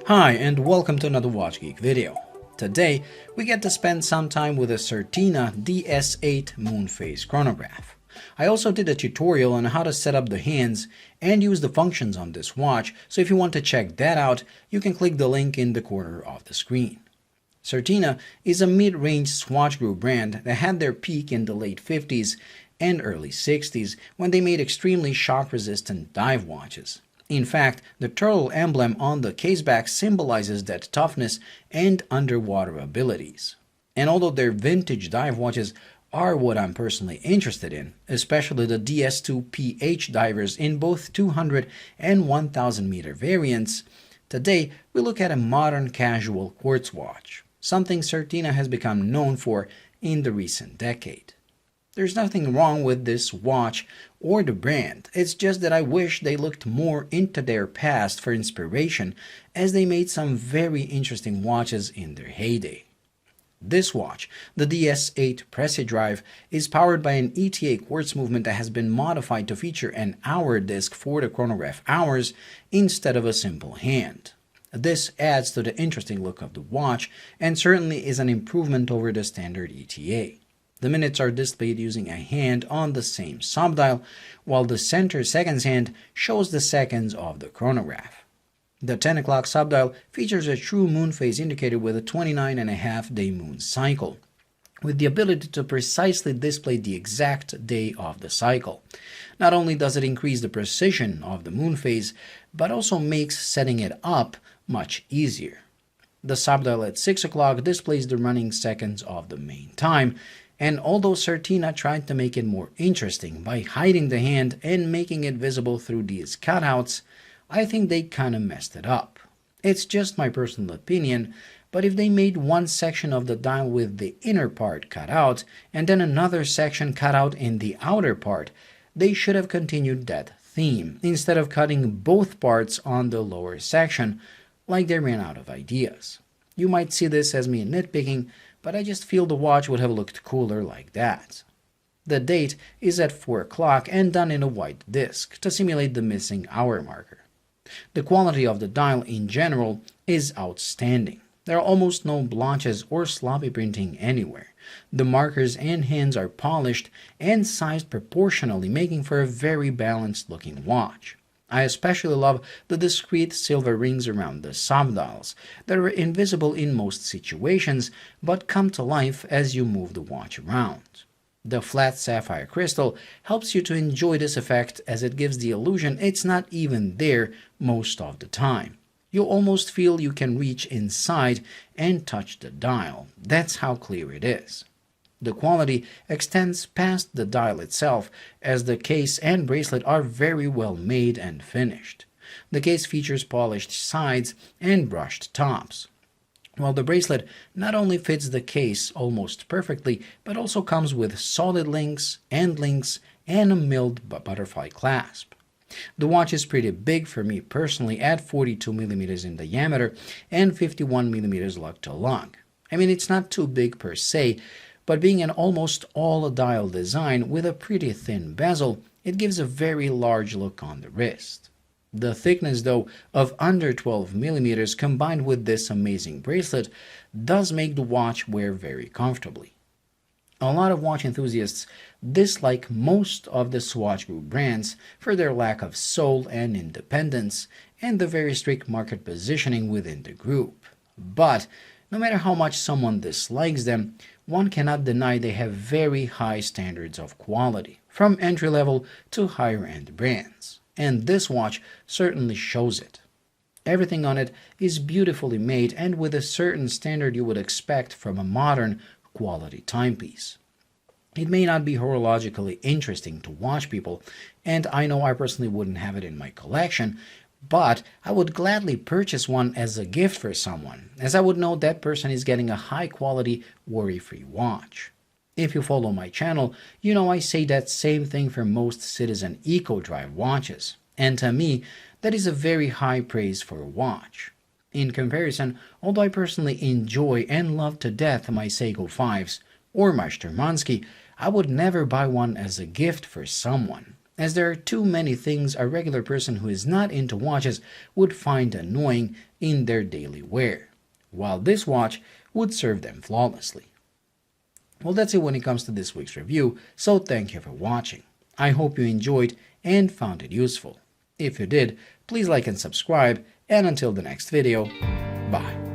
Hi and welcome to another Watch Geek video. Today we get to spend some time with a Certina DS-8 Moonphase chronograph. I also did a tutorial on how to set up the hands and use the functions on this watch, so if you want to check that out, you can click the link in the corner of the screen. Certina is a mid-range Swatch Group brand that had their peak in the late 50s and early 60s when they made extremely shock-resistant dive watches. In fact, the turtle emblem on the caseback symbolizes that toughness and underwater abilities. And although their vintage dive watches are what I'm personally interested in, especially the DS-2 PH divers in both 200 and 1000 meter variants, today we look at a modern casual quartz watch, something Certina has become known for in the recent decade. There's nothing wrong with this watch or the brand, it's just that I wish they looked more into their past for inspiration, as they made some very interesting watches in their heyday. This watch, the DS-8 Preci Drive, is powered by an ETA quartz movement that has been modified to feature an hour disc for the chronograph hours instead of a simple hand. This adds to the interesting look of the watch and certainly is an improvement over the standard ETA. The minutes are displayed using a hand on the same subdial, while the center seconds hand shows the seconds of the chronograph. The 10 o'clock subdial features a true moon phase indicator with a 29.5-day moon cycle, with the ability to precisely display the exact day of the cycle. Not only does it increase the precision of the moon phase, but also makes setting it up much easier. The subdial at 6 o'clock displays the running seconds of the main time, and although Certina tried to make it more interesting by hiding the hand and making it visible through these cutouts, I think they kinda messed it up. It's just my personal opinion, but if they made one section of the dial with the inner part cut out and then another section cut out in the outer part, they should have continued that theme, instead of cutting both parts on the lower section, like they ran out of ideas. You might see this as me nitpicking, but I just feel the watch would have looked cooler like that. The date is at 4 o'clock and done in a white disc to simulate the missing hour marker. The quality of the dial in general is outstanding. There are almost no blotches or sloppy printing anywhere. The markers and hands are polished and sized proportionally, making for a very balanced looking watch. I especially love the discreet silver rings around the subdials that are invisible in most situations but come to life as you move the watch around. The flat sapphire crystal helps you to enjoy this effect, as it gives the illusion it's not even there most of the time. You'll almost feel you can reach inside and touch the dial. That's how clear it is. The quality extends past the dial itself, as the case and bracelet are very well made and finished. The case features polished sides and brushed tops, while the bracelet not only fits the case almost perfectly, but also comes with solid links, end links, and a milled butterfly clasp. The watch is pretty big for me personally, at 42mm in diameter and 51mm lug to lug. I mean, it's not too big per se, but being an almost all-dial design with a pretty thin bezel, it gives a very large look on the wrist. The thickness, though, of under 12mm combined with this amazing bracelet does make the watch wear very comfortably. A lot of watch enthusiasts dislike most of the Swatch Group brands for their lack of soul and independence and the very strict market positioning within the group. But no matter how much someone dislikes them, one cannot deny they have very high standards of quality, from entry-level to higher-end brands, and this watch certainly shows it. Everything on it is beautifully made and with a certain standard you would expect from a modern, quality timepiece. It may not be horologically interesting to watch people, and I know I personally wouldn't have it in my collection, but I would gladly purchase one as a gift for someone, as I would know that person is getting a high-quality, worry-free watch. If you follow my channel, you know I say that same thing for most Citizen Eco Drive watches, and to me, that is a very high praise for a watch. In comparison, although I personally enjoy and love to death my Seiko 5s or my Sturmansky, I would never buy one as a gift for someone, as there are too many things a regular person who is not into watches would find annoying in their daily wear, while this watch would serve them flawlessly. Well, that's it when it comes to this week's review, so thank you for watching. I hope you enjoyed and found it useful. If you did, please like and subscribe, and until the next video, bye.